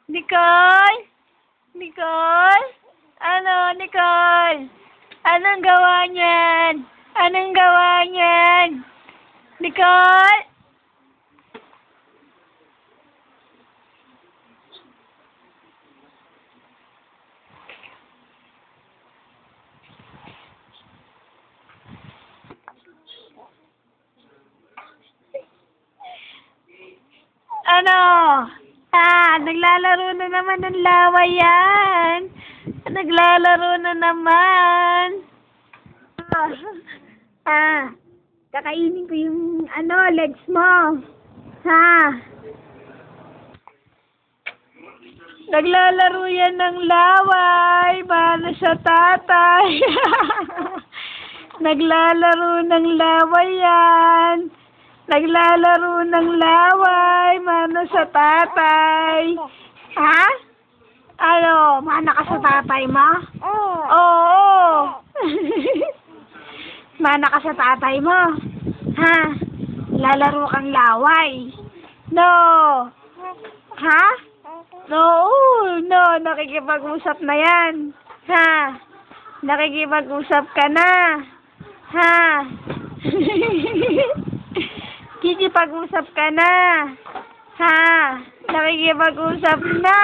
Nicole? Nicole? Ano, Nicole? Anong gawa niyan? Anong gawa niyan? Nicole? Ano? Naglalaro na naman ng laway yan. Naglalaro na naman. Kakainin ko yung legs mo. Naglalaro yan ng laway. Mano sa tatay. Naglalaro ng laway yan. Naglalaro ng laway. Mano sa tatay. Ano? Mana ka sa tatay mo? Oo. Mana ka sa tatay mo? Lalaro kang laway? No. No. Nakikipag-usap na yan. Nakikipag-usap ka na. Kikipag-usap ka na. Nakikipag-usap na.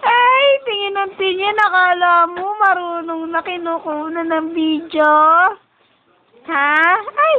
Ay, tingin ng tingin. Akala mo marunong na kinukuha ng video. Ay,